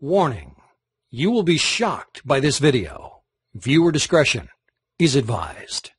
Warning, you will be shocked by this video. Viewer discretion is advised.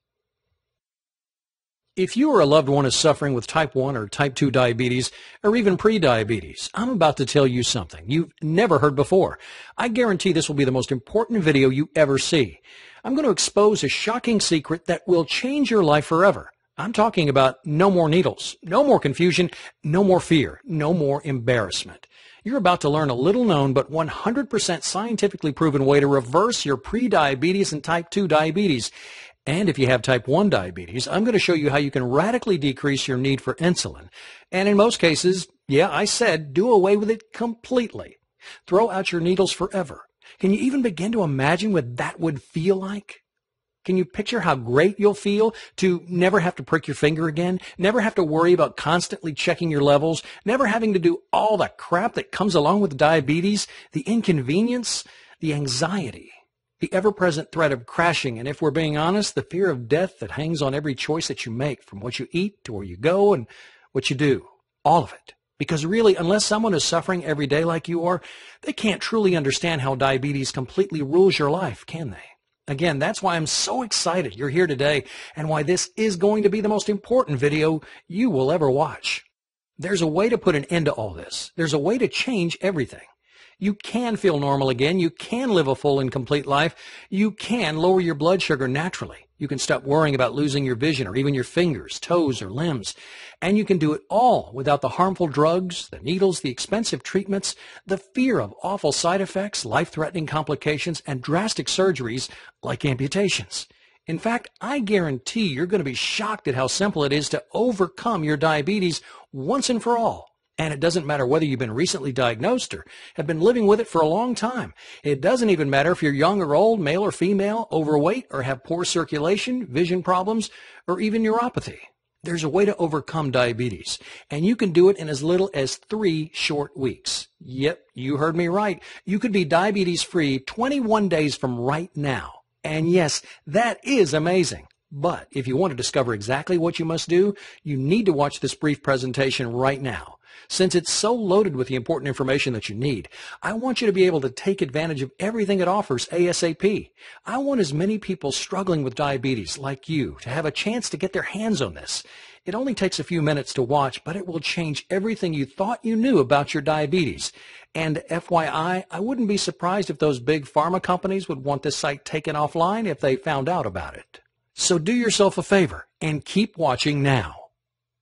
If you or a loved one is suffering with type 1 or type 2 diabetes, or even pre-diabetes, I'm about to tell you something you've never heard before. I guarantee this will be the most important video you ever see. I'm going to expose a shocking secret that will change your life forever. I'm talking about no more needles, no more confusion, no more fear, no more embarrassment. You're about to learn a little-known but 100% scientifically proven way to reverse your pre-diabetes and type 2 diabetes. And if you have type 1 diabetes, I'm going to show you how you can radically decrease your need for insulin. And in most cases, yeah, I said do away with it completely. Throw out your needles forever. Can you even begin to imagine what that would feel like? Can you picture how great you'll feel to never have to prick your finger again, never have to worry about constantly checking your levels, never having to do all the crap that comes along with diabetes, the inconvenience, the anxiety, the ever-present threat of crashing, and if we're being honest, the fear of death that hangs on every choice that you make, from what you eat to where you go and what you do, all of it. Because really, unless someone is suffering every day like you are, they can't truly understand how diabetes completely rules your life, can they? Again, that's why I'm so excited you're here today and why this is going to be the most important video you will ever watch. There's a way to put an end to all this. There's a way to change everything. You can feel normal again. You can live a full and complete life. You can lower your blood sugar naturally. You can stop worrying about losing your vision or even your fingers, toes, or limbs. And you can do it all without the harmful drugs, the needles, the expensive treatments, the fear of awful side effects, life-threatening complications, and drastic surgeries like amputations. In fact, I guarantee you're going to be shocked at how simple it is to overcome your diabetes once and for all. And it doesn't matter whether you've been recently diagnosed or have been living with it for a long time. It doesn't even matter if you're young or old, male or female, overweight, or have poor circulation, vision problems, or even neuropathy. There's a way to overcome diabetes, and you can do it in as little as 3 short weeks. Yep, you heard me right. You could be diabetes-free 21 days from right now. And yes, that is amazing. But if you want to discover exactly what you must do, you need to watch this brief presentation right now. Since it's so loaded with the important information that you need, I want you to be able to take advantage of everything it offers ASAP. I want as many people struggling with diabetes like you to have a chance to get their hands on this. It only takes a few minutes to watch, but it will change everything you thought you knew about your diabetes. And FYI, I wouldn't be surprised if those big pharma companies would want this site taken offline if they found out about it. So do yourself a favor and keep watching now.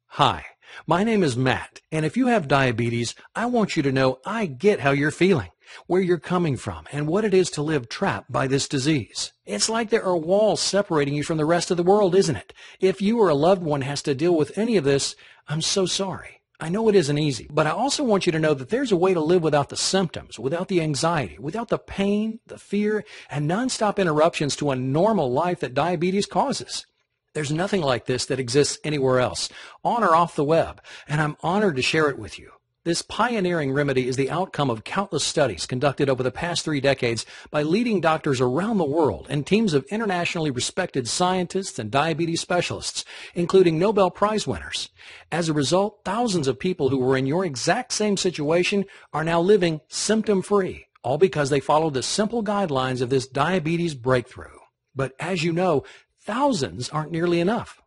Hi. My name is Matt, and if you have diabetes, I want you to know I get how you're feeling, where you're coming from, and what it is to live trapped by this disease. It's like there are walls separating you from the rest of the world, isn't it? If you or a loved one has to deal with any of this, I'm so sorry. I know it isn't easy, but I also want you to know that there's a way to live without the symptoms, without the anxiety, without the pain, the fear, and nonstop interruptions to a normal life that diabetes causes. There's nothing like this that exists anywhere else, on or off the web, and I'm honored to share it with you. This pioneering remedy is the outcome of countless studies conducted over the past 3 decades by leading doctors around the world and teams of internationally respected scientists and diabetes specialists, including Nobel Prize winners. As a result, thousands of people who were in your exact same situation are now living symptom-free, all because they followed the simple guidelines of this diabetes breakthrough. But as you know, thousands aren't nearly enough.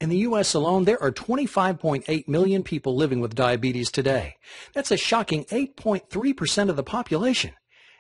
In the U.S. alone, there are 25.8 million people living with diabetes today. That's a shocking 8.3% of the population.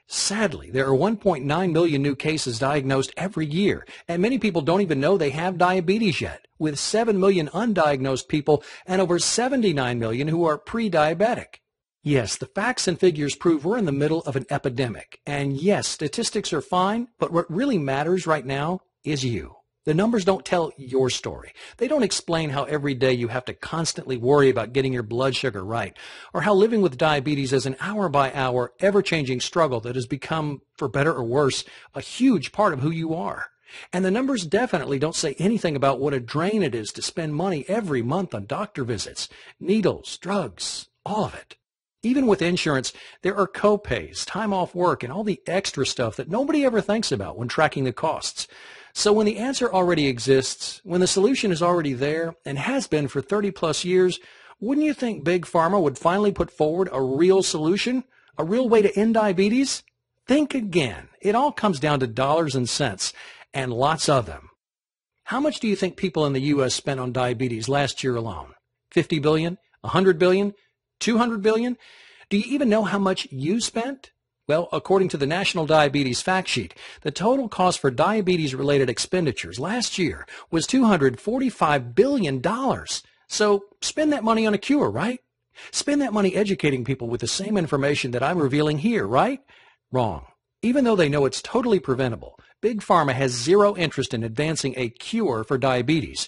Sadly, there are 1.9 million new cases diagnosed every year, and many people don't even know they have diabetes yet, with 7 million undiagnosed people and over 79 million who are pre-diabetic. Yes, the facts and figures prove we're in the middle of an epidemic. And yes, statistics are fine, but what really matters right now is you. The numbers don't tell your story. They don't explain how every day you have to constantly worry about getting your blood sugar right, or how living with diabetes is an hour-by-hour, ever-changing struggle that has become, for better or worse, a huge part of who you are. And the numbers definitely don't say anything about what a drain it is to spend money every month on doctor visits, needles, drugs, all of it. Even with insurance, there are co-pays, time off work, and all the extra stuff that nobody ever thinks about when tracking the costs. So when the answer already exists, when the solution is already there and has been for 30 plus years, wouldn't you think Big Pharma would finally put forward a real solution? A real way to end diabetes? Think again. It all comes down to dollars and cents, and lots of them. How much do you think people in the U.S. spent on diabetes last year alone? 50 billion? 100 billion? 200 billion? Do you even know how much you spent? Well, according to the National Diabetes Fact Sheet, the total cost for diabetes-related expenditures last year was $245 billion. So spend that money on a cure, right? Spend that money educating people with the same information that I'm revealing here, right? Wrong. Even though they know it's totally preventable, Big Pharma has zero interest in advancing a cure for diabetes.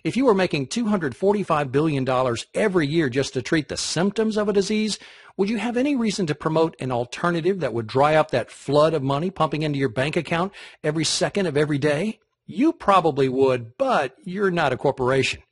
If you were making $245 billion every year just to treat the symptoms of a disease, would you have any reason to promote an alternative that would dry up that flood of money pumping into your bank account every second of every day? You probably would, but you're not a corporation.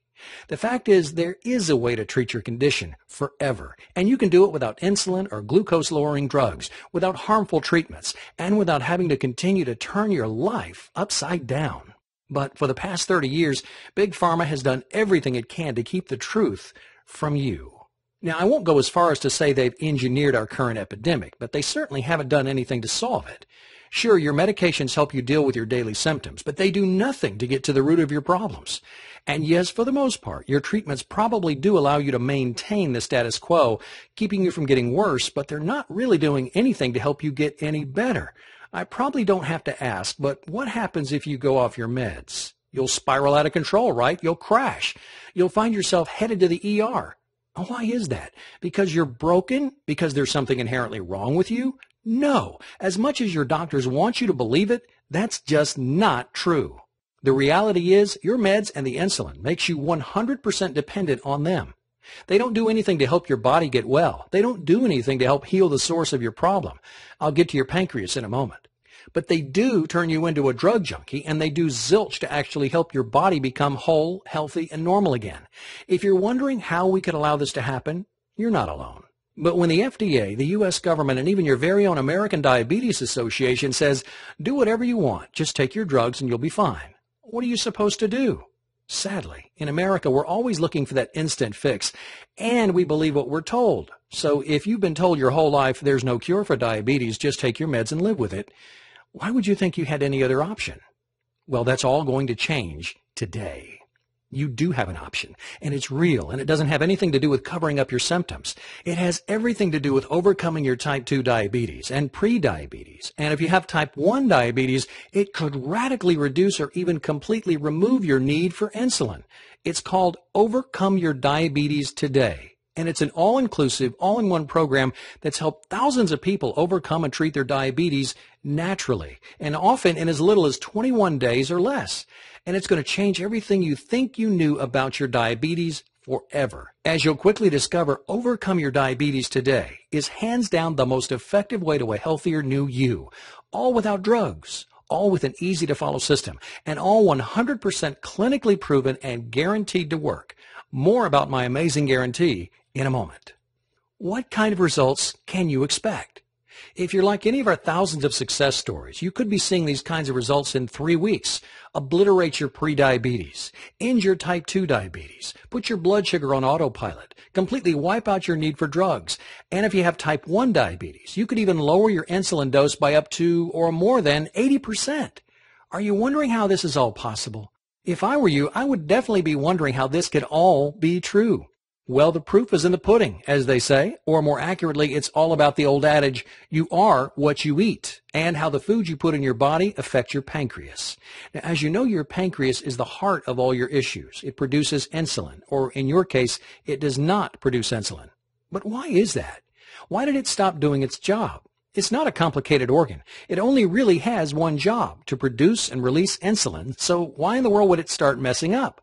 The fact is, there is a way to treat your condition forever, and you can do it without insulin or glucose-lowering drugs, without harmful treatments, and without having to continue to turn your life upside down. But for the past 30 years, Big Pharma has done everything it can to keep the truth from you. Now, I won't go as far as to say they've engineered our current epidemic, but they certainly haven't done anything to solve it. Sure, your medications help you deal with your daily symptoms, but they do nothing to get to the root of your problems. And yes, for the most part, your treatments probably do allow you to maintain the status quo, keeping you from getting worse, but they're not really doing anything to help you get any better. I probably don't have to ask, but what happens if you go off your meds? You'll spiral out of control, right? You'll crash. You'll find yourself headed to the ER. Why is that? Because you're broken? Because there's something inherently wrong with you? No. As much as your doctors want you to believe it, that's just not true. The reality is your meds and the insulin makes you 100% dependent on them. They don't do anything to help your body get well. They don't do anything to help heal the source of your problem. I'll get to your pancreas in a moment. But they do turn you into a drug junkie, and they do zilch to actually help your body become whole, healthy, and normal again. If you're wondering how we could allow this to happen, you're not alone. But when the FDA, the U.S. government, and even your very own American Diabetes Association says, do whatever you want, just take your drugs and you'll be fine, what are you supposed to do? Sadly, in America, we're always looking for that instant fix, and we believe what we're told. So if you've been told your whole life there's no cure for diabetes, just take your meds and live with it, why would you think you had any other option? Well, that's all going to change today. You do have an option, and it's real, and it doesn't have anything to do with covering up your symptoms. It has everything to do with overcoming your type 2 diabetes and pre-diabetes. And if you have type 1 diabetes, it could radically reduce or even completely remove your need for insulin. It's called Overcome Your Diabetes Today. And it's an all-inclusive, all-in-one program that's helped thousands of people overcome and treat their diabetes naturally, and often in as little as 21 days or less. And it's going to change everything you think you knew about your diabetes forever. As you'll quickly discover, Overcome Your Diabetes Today is hands down the most effective way to a healthier new you, all without drugs, all with an easy-to-follow system, and all 100% clinically proven and guaranteed to work. More about my amazing guarantee in a moment. What kind of results can you expect? If you're like any of our thousands of success stories, you could be seeing these kinds of results in 3 weeks. Obliterate your prediabetes, end your type 2 diabetes, put your blood sugar on autopilot, completely wipe out your need for drugs. And if you have type 1 diabetes, you could even lower your insulin dose by up to or more than 80%. Are you wondering how this is all possible? If I were you, I would definitely be wondering how this could all be true. Well, the proof is in the pudding, as they say, or more accurately, it's all about the old adage, you are what you eat, and how the foods you put in your body affect your pancreas. Now, as you know, your pancreas is the heart of all your issues. It produces insulin, or in your case, it does not produce insulin. But why is that? Why did it stop doing its job? It's not a complicated organ. It only really has one job, to produce and release insulin, so why in the world would it start messing up?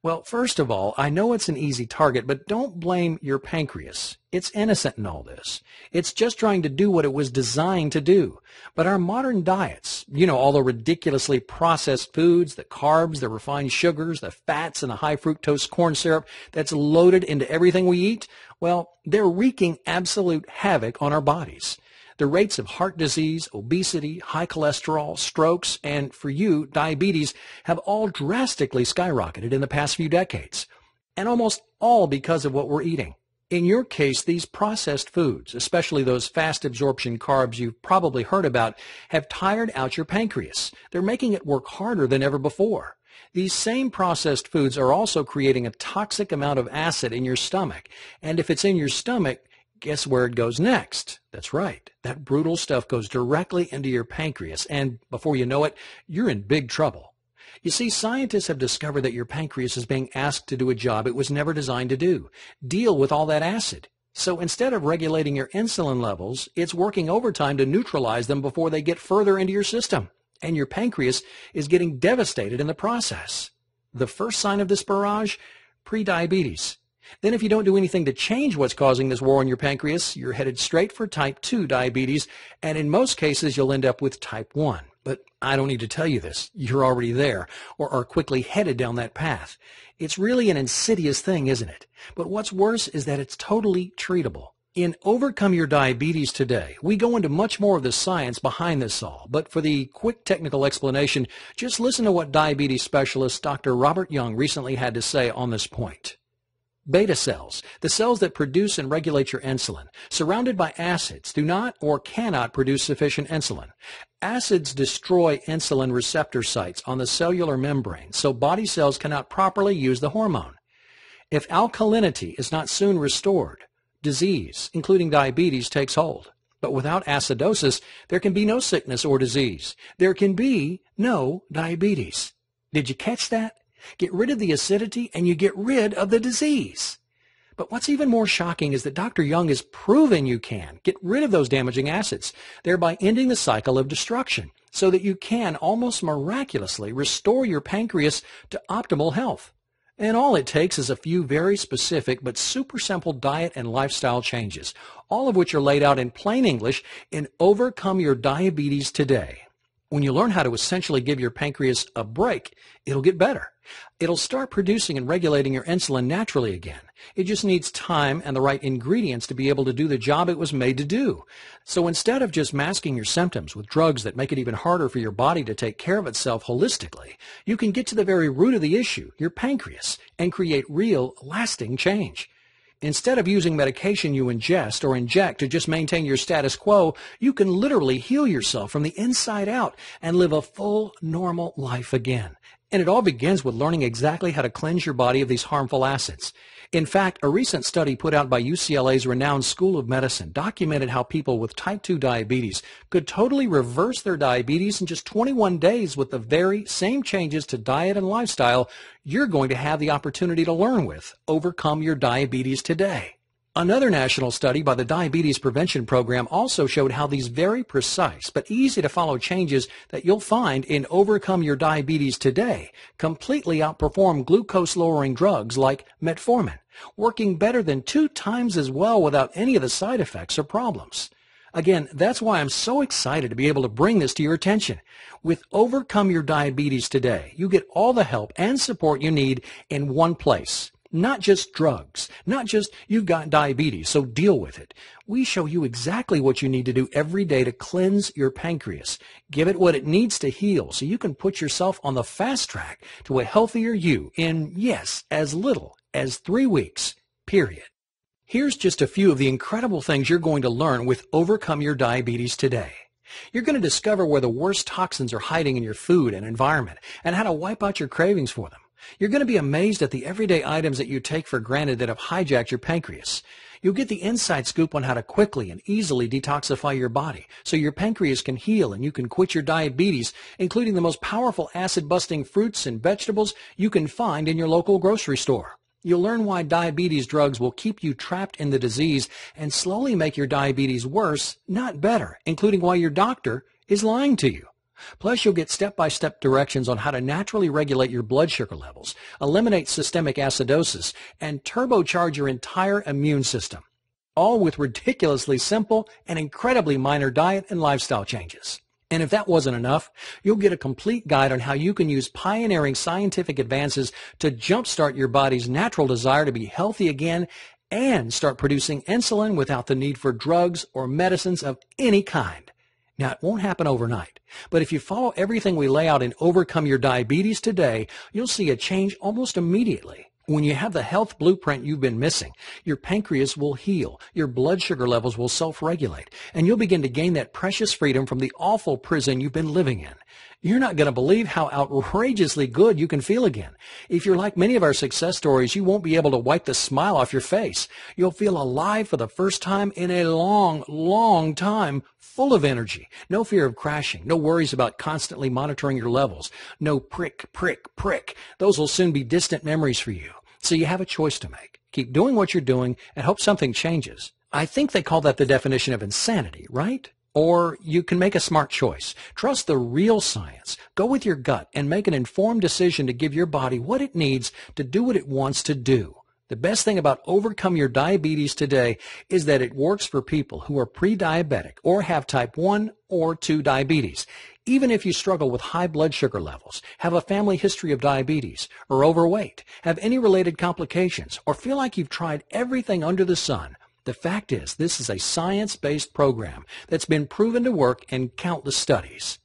Well, first of all, I know it's an easy target, but don't blame your pancreas. It's innocent in all this. It's just trying to do what it was designed to do. But our modern diets, all the ridiculously processed foods, the carbs, the refined sugars, the fats, and the high fructose corn syrup that's loaded into everything we eat, well, they're wreaking absolute havoc on our bodies. The rates of heart disease, obesity, high cholesterol, strokes, and for you, diabetes have all drastically skyrocketed in the past few decades. And almost all because of what we're eating. In your case, these processed foods, especially those fast absorption carbs you've probably heard about, have tired out your pancreas. They're making it work harder than ever before. These same processed foods are also creating a toxic amount of acid in your stomach. And if it's in your stomach, guess where it goes next? That's right. That brutal stuff goes directly into your pancreas. And before you know it, you're in big trouble. You see, scientists have discovered that your pancreas is being asked to do a job it was never designed to do. Deal with all that acid. So instead of regulating your insulin levels, it's working overtime to neutralize them before they get further into your system. And your pancreas is getting devastated in the process. The first sign of this barrage? Prediabetes. Then if you don't do anything to change what's causing this war on your pancreas, you're headed straight for type 2 diabetes, and in most cases you'll end up with type 1. But I don't need to tell you this. You're already there, or are quickly headed down that path. It's really an insidious thing, isn't it? But what's worse is that it's totally treatable. In Overcome Your Diabetes Today, we go into much more of the science behind this all. But for the quick technical explanation, just listen to what diabetes specialist Dr. Robert Young recently had to say on this point. Beta cells, the cells that produce and regulate your insulin, surrounded by acids, do not or cannot produce sufficient insulin. Acids destroy insulin receptor sites on the cellular membrane, so body cells cannot properly use the hormone. If alkalinity is not soon restored, disease, including diabetes, takes hold. But without acidosis, there can be no sickness or disease. There can be no diabetes. Did you catch that? Get rid of the acidity and you get rid of the disease. But what's even more shocking is that Dr. Young has proven you can get rid of those damaging acids, thereby ending the cycle of destruction, so that you can almost miraculously restore your pancreas to optimal health. And all it takes is a few very specific but super simple diet and lifestyle changes, all of which are laid out in plain English in Overcome Your Diabetes Today. When you learn how to essentially give your pancreas a break, it'll get better. It'll start producing and regulating your insulin naturally again. It just needs time and the right ingredients to be able to do the job it was made to do. So instead of just masking your symptoms with drugs that make it even harder for your body to take care of itself holistically, you can get to the very root of the issue, your pancreas, and create real, lasting change. Instead of using medication you ingest or inject to just maintain your status quo, you can literally heal yourself from the inside out and live a full, normal life again. And it all begins with learning exactly how to cleanse your body of these harmful acids. In fact, a recent study put out by UCLA's renowned School of Medicine documented how people with type 2 diabetes could totally reverse their diabetes in just 21 days with the very same changes to diet and lifestyle you're going to have the opportunity to learn with. Overcome Your Diabetes Today. Another national study by the Diabetes Prevention Program also showed how these very precise but easy to follow changes that you'll find in Overcome Your Diabetes Today completely outperform glucose-lowering drugs like metformin, working better than 2 times as well without any of the side effects or problems. Again, that's why I'm so excited to be able to bring this to your attention. With Overcome Your Diabetes Today, you get all the help and support you need in one place. Not just drugs, not just you've got diabetes, so deal with it. We show you exactly what you need to do every day to cleanse your pancreas. Give it what it needs to heal so you can put yourself on the fast track to a healthier you in, yes, as little as 3 weeks, period. Here's just a few of the incredible things you're going to learn with Overcome Your Diabetes Today. You're going to discover where the worst toxins are hiding in your food and environment and how to wipe out your cravings for them. You're going to be amazed at the everyday items that you take for granted that have hijacked your pancreas. You'll get the inside scoop on how to quickly and easily detoxify your body so your pancreas can heal and you can quit your diabetes, including the most powerful acid-busting fruits and vegetables you can find in your local grocery store. You'll learn why diabetes drugs will keep you trapped in the disease and slowly make your diabetes worse, not better, including why your doctor is lying to you. Plus, you'll get step-by-step directions on how to naturally regulate your blood sugar levels, eliminate systemic acidosis, and turbocharge your entire immune system, all with ridiculously simple and incredibly minor diet and lifestyle changes. And if that wasn't enough, you'll get a complete guide on how you can use pioneering scientific advances to jumpstart your body's natural desire to be healthy again and start producing insulin without the need for drugs or medicines of any kind. Now, it won't happen overnight, but if you follow everything we lay out in Overcome Your Diabetes Today, you'll see a change almost immediately. When you have the health blueprint you've been missing, your pancreas will heal, your blood sugar levels will self-regulate, and you'll begin to gain that precious freedom from the awful prison you've been living in. You're not going to believe how outrageously good you can feel again. If you're like many of our success stories, you won't be able to wipe the smile off your face. You'll feel alive for the first time in a long, long time, full of energy. No fear of crashing, no worries about constantly monitoring your levels, no prick, prick, prick. Those will soon be distant memories for you. So you have a choice to make. Keep doing what you're doing and hope something changes. I think they call that the definition of insanity, right? Or you can make a smart choice. Trust the real science. Go with your gut and make an informed decision to give your body what it needs to do what it wants to do. The best thing about Overcome Your Diabetes today is that it works for people who are pre-diabetic or have type 1 or 2 diabetes. Even if you struggle with high blood sugar levels, have a family history of diabetes, or overweight, have any related complications, or feel like you've tried everything under the sun, the fact is this is a science-based program that's been proven to work in countless studies.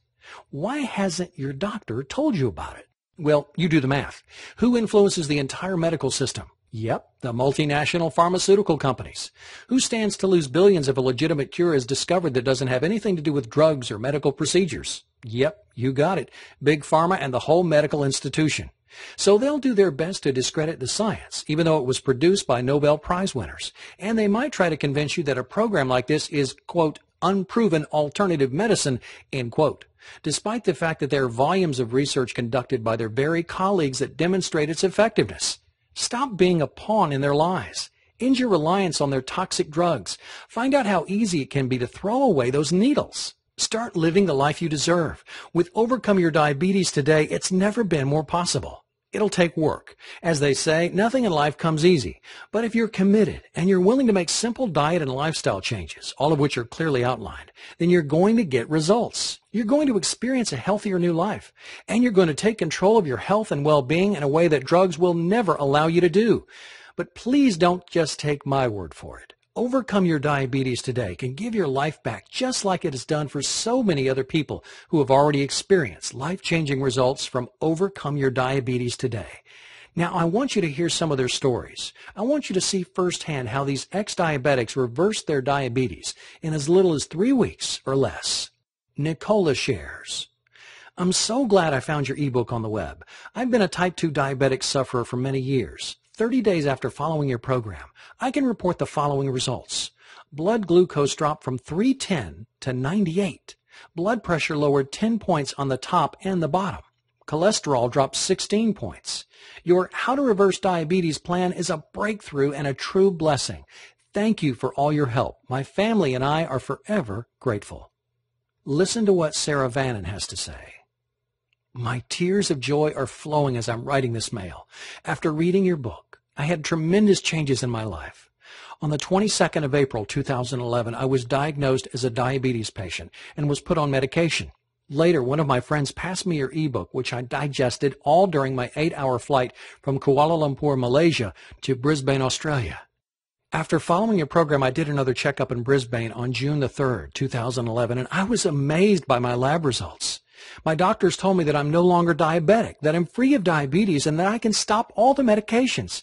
Why hasn't your doctor told you about it? Well, you do the math. Who influences the entire medical system? Yep, the multinational pharmaceutical companies. Who stands to lose billions if a legitimate cure is discovered that doesn't have anything to do with drugs or medical procedures? Yep, you got it. Big Pharma and the whole medical institution. So they'll do their best to discredit the science, even though it was produced by Nobel Prize winners. And they might try to convince you that a program like this is, quote, unproven alternative medicine, end quote, despite the fact that there are volumes of research conducted by their very colleagues that demonstrate its effectiveness. Stop being a pawn in their lies. End your reliance on their toxic drugs. Find out how easy it can be to throw away those needles. Start living the life you deserve. With Overcome Your Diabetes today, it's never been more possible. It'll take work. As they say, nothing in life comes easy. But if you're committed and you're willing to make simple diet and lifestyle changes, all of which are clearly outlined, then you're going to get results. You're going to experience a healthier new life. And you're going to take control of your health and well-being in a way that drugs will never allow you to do. But please don't just take my word for it. Overcome Your Diabetes today can give your life back just like it has done for so many other people who have already experienced life-changing results from Overcome Your Diabetes today. Now, I want you to hear some of their stories. I want you to see firsthand how these ex-diabetics reversed their diabetes in as little as 3 weeks or less. Nicola shares, I'm so glad I found your ebook on the web. I've been a type 2 diabetic sufferer for many years. 30 days after following your program, I can report the following results. Blood glucose dropped from 310 to 98. Blood pressure lowered 10 points on the top and the bottom. Cholesterol dropped 16 points. Your How to Reverse Diabetes plan is a breakthrough and a true blessing. Thank you for all your help. My family and I are forever grateful. Listen to what Sarah Vannon has to say. My tears of joy are flowing as I'm writing this mail. After reading your book, I had tremendous changes in my life. On the 22nd of April 2011, I was diagnosed as a diabetes patient and was put on medication. Later, one of my friends passed me your ebook, which I digested all during my 8-hour flight from Kuala Lumpur, Malaysia to Brisbane, Australia. After following your program, I did another checkup in Brisbane on June the 3rd, 2011, and I was amazed by my lab results. My doctors told me that I'm no longer diabetic, that I'm free of diabetes, and that I can stop all the medications.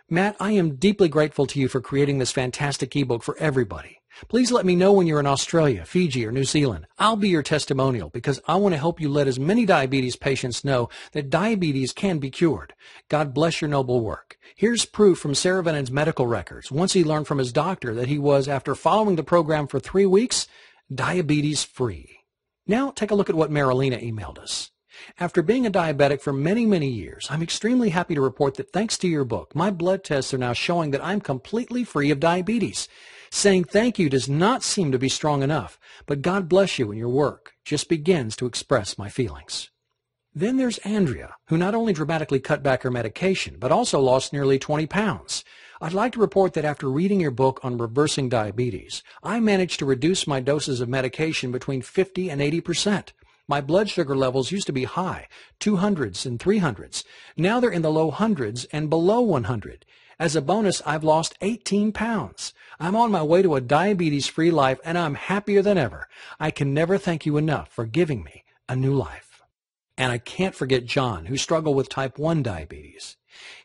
Matt, I am deeply grateful to you for creating this fantastic ebook for everybody. Please let me know when you're in Australia, Fiji, or New Zealand. I'll be your testimonial because I want to help you let as many diabetes patients know that diabetes can be cured. God bless your noble work. Here's proof from Sarah Vannon's medical records. Once he learned from his doctor that he was, after following the program for 3 weeks, diabetes free. Now take a look at what Marilena emailed us. After being a diabetic for many, many years, I'm extremely happy to report that thanks to your book, my blood tests are now showing that I'm completely free of diabetes. Saying thank you does not seem to be strong enough, but God bless you and your work just begins to express my feelings. Then there's Andrea, who not only dramatically cut back her medication, but also lost nearly 20 pounds. I'd like to report that after reading your book on reversing diabetes, I managed to reduce my doses of medication between 50 and 80%. My blood sugar levels used to be high, 200s and 300s. Now they're in the low hundreds and below 100. As a bonus, I've lost 18 pounds. I'm on my way to a diabetes-free life, and I'm happier than ever. I can never thank you enough for giving me a new life. And I can't forget John, who struggled with type 1 diabetes.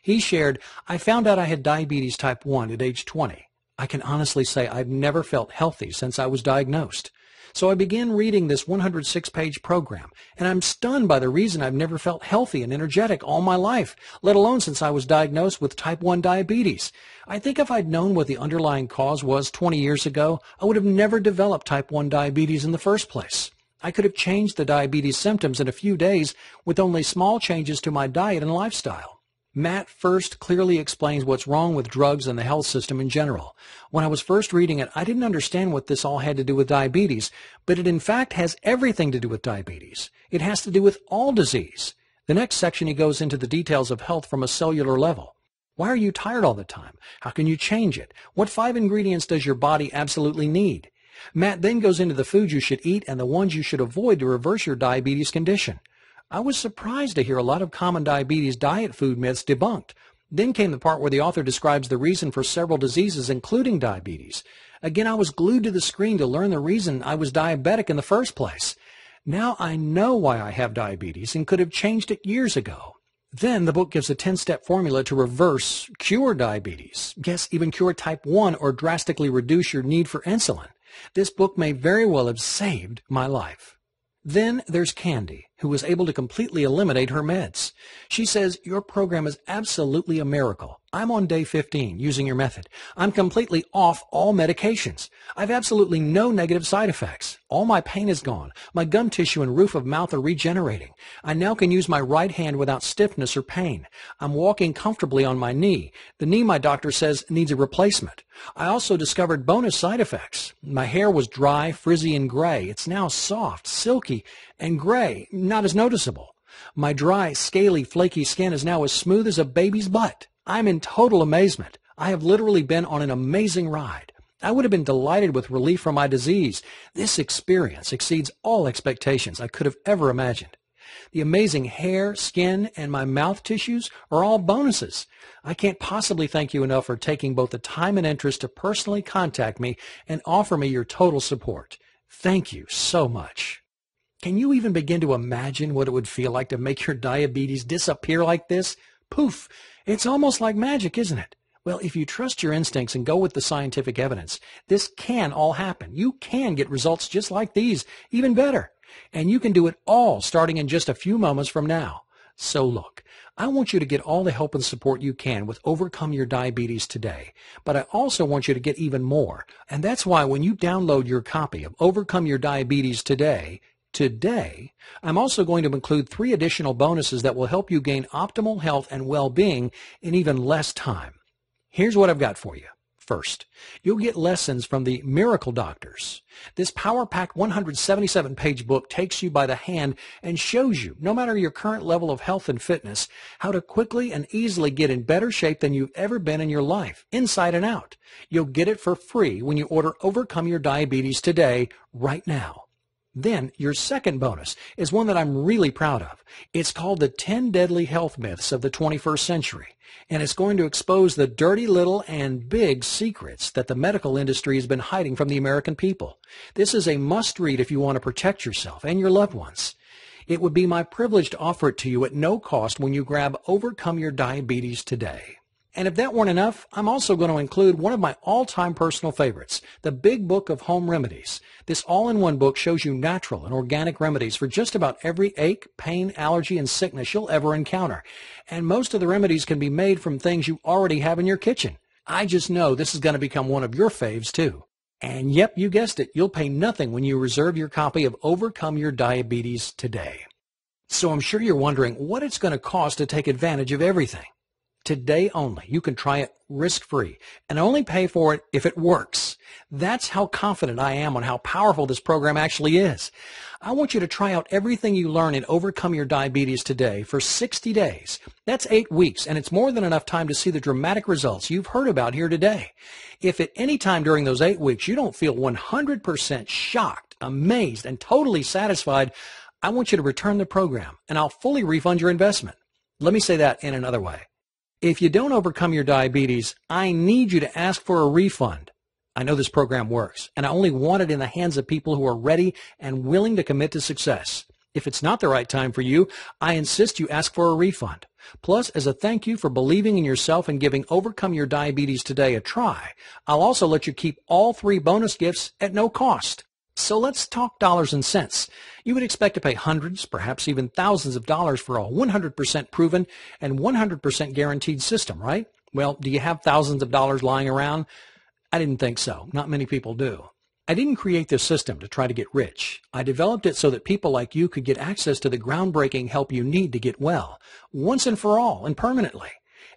He shared, "I found out I had diabetes type 1 at age 20. I can honestly say I've never felt healthy since I was diagnosed. So I began reading this 106-page program, and I'm stunned by the reason I've never felt healthy and energetic all my life, let alone since I was diagnosed with type 1 diabetes. I think if I'd known what the underlying cause was 20 years ago, I would have never developed type 1 diabetes in the first place. I could have changed the diabetes symptoms in a few days with only small changes to my diet and lifestyle." Matt first clearly explains what's wrong with drugs and the health system in general. When I was first reading it, I didn't understand what this all had to do with diabetes, but it in fact has everything to do with diabetes. It has to do with all disease. The next section he goes into the details of health from a cellular level. Why are you tired all the time? How can you change it? What 5 ingredients does your body absolutely need? Matt then goes into the foods you should eat and the ones you should avoid to reverse your diabetes condition. I was surprised to hear a lot of common diabetes diet food myths debunked. Then came the part where the author describes the reason for several diseases, including diabetes. Again, I was glued to the screen to learn the reason I was diabetic in the first place. Now I know why I have diabetes and could have changed it years ago. Then the book gives a 10-step formula to reverse, cure diabetes. Yes, even cure type 1 or drastically reduce your need for insulin. This book may very well have saved my life. Then there's Candy, who was able to completely eliminate her meds. She says, "Your program is absolutely a miracle. I'm on day 15 using your method. I'm completely off all medications. I've absolutely no negative side effects. All my pain is gone. My gum tissue and roof of mouth are regenerating. I now can use my right hand without stiffness or pain. I'm walking comfortably on my knee. The knee, my doctor says, needs a replacement. I also discovered bonus side effects. My hair was dry, frizzy, and gray. It's now soft, silky, and gray, not as noticeable. My dry, scaly, flaky skin is now as smooth as a baby's butt. I'm in total amazement. I have literally been on an amazing ride. I would have been delighted with relief from my disease. This experience exceeds all expectations I could have ever imagined. The amazing hair, skin, and my mouth tissues are all bonuses. I can't possibly thank you enough for taking both the time and interest to personally contact me and offer me your total support. Thank you so much." Can you even begin to imagine what it would feel like to make your diabetes disappear like this? Poof! It's almost like magic, isn't it? Well, if you trust your instincts and go with the scientific evidence, this can all happen. You can get results just like these, even better. And you can do it all starting in just a few moments from now. So look, I want you to get all the help and support you can with Overcome Your Diabetes today. But I also want you to get even more. And that's why when you download your copy of Overcome Your Diabetes today, I'm also going to include 3 additional bonuses that will help you gain optimal health and well-being in even less time. Here's what I've got for you. First, you'll get lessons from the Miracle Doctors. This power-packed 177-page book takes you by the hand and shows you, no matter your current level of health and fitness, how to quickly and easily get in better shape than you've ever been in your life, inside and out. You'll get it for free when you order Overcome Your Diabetes today, right now. Then, your second bonus is one that I'm really proud of. It's called the 10 Deadly Health Myths of the 21st Century, and it's going to expose the dirty little and big secrets that the medical industry has been hiding from the American people. This is a must-read if you want to protect yourself and your loved ones. It would be my privilege to offer it to you at no cost when you grab Overcome Your Diabetes today. And if that weren't enough, I'm also going to include one of my all-time personal favorites, the Big Book of Home Remedies. This all-in-one book shows you natural and organic remedies for just about every ache, pain, allergy, and sickness you'll ever encounter. And most of the remedies can be made from things you already have in your kitchen. I just know this is going to become one of your faves, too. And yep, you guessed it, you'll pay nothing when you reserve your copy of Overcome Your Diabetes today. So I'm sure you're wondering what it's going to cost to take advantage of everything. Today only, you can try it risk-free and only pay for it if it works. That's how confident I am on how powerful this program actually is. I want you to try out everything you learn in Overcome Your Diabetes today for 60 days. That's 8 weeks, and it's more than enough time to see the dramatic results you've heard about here today. If at any time during those 8 weeks you don't feel 100% shocked, amazed, and totally satisfied, I want you to return the program, and I'll fully refund your investment. Let me say that in another way. If you don't overcome your diabetes, I need you to ask for a refund. I know this program works, and I only want it in the hands of people who are ready and willing to commit to success. If it's not the right time for you, I insist you ask for a refund. Plus, as a thank you for believing in yourself and giving Overcome Your Diabetes Today a try, I'll also let you keep all 3 bonus gifts at no cost. So let's talk dollars and cents. You would expect to pay hundreds, perhaps even thousands of dollars for a 100% proven and 100% guaranteed system, right? Well, do you have thousands of dollars lying around? I didn't think so. Not many people do. I didn't create this system to try to get rich. I developed it so that people like you could get access to the groundbreaking help you need to get well, once and for all and permanently.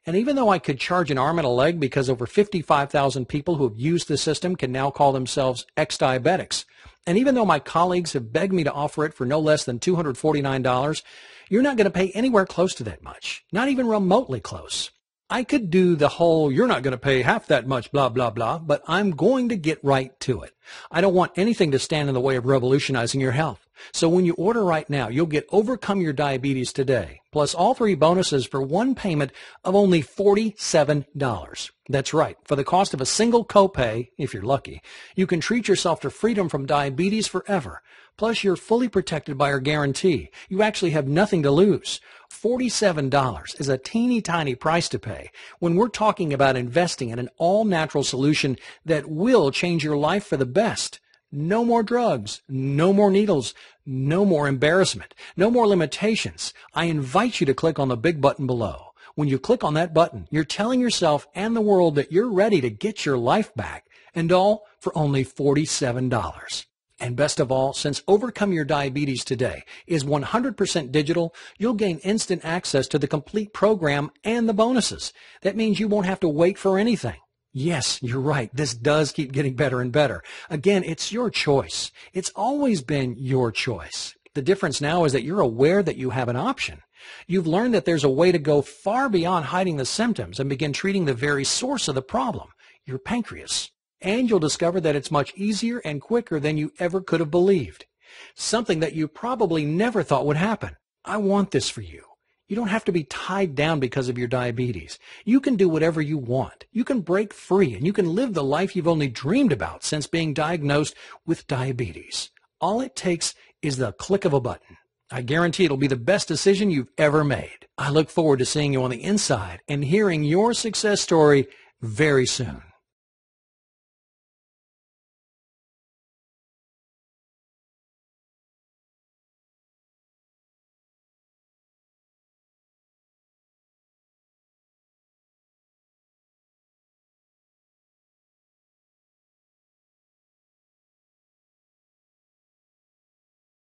And even though I could charge an arm and a leg because over 55,000 people who have used the system can now call themselves ex-diabetics, and even though my colleagues have begged me to offer it for no less than $249, you're not going to pay anywhere close to that much, not even remotely close. I could do the whole, you're not going to pay half that much, blah, blah, blah, but I'm going to get right to it. I don't want anything to stand in the way of revolutionizing your health. So when you order right now, you'll get Overcome Your Diabetes Today, plus all 3 bonuses for one payment of only $47. That's right. For the cost of a single copay, if you're lucky, you can treat yourself to freedom from diabetes forever. Plus, you're fully protected by our guarantee. You actually have nothing to lose. $47 is a teeny tiny price to pay when we're talking about investing in an all-natural solution that will change your life for the best. No more drugs, no more needles, no more embarrassment, no more limitations. I invite you to click on the big button below. When you click on that button, you're telling yourself and the world that you're ready to get your life back, and all for only $47. And best of all, since Overcome Your Diabetes Today is 100% digital, you'll gain instant access to the complete program and the bonuses. That means you won't have to wait for anything. Yes, you're right. This does keep getting better and better. Again, it's your choice. It's always been your choice. The difference now is that you're aware that you have an option. You've learned that there's a way to go far beyond hiding the symptoms and begin treating the very source of the problem, your pancreas. And you'll discover that it's much easier and quicker than you ever could have believed. Something that you probably never thought would happen. I want this for you. You don't have to be tied down because of your diabetes. You can do whatever you want. You can break free and you can live the life you've only dreamed about since being diagnosed with diabetes. All it takes is the click of a button. I guarantee it'll be the best decision you've ever made. I look forward to seeing you on the inside and hearing your success story very soon.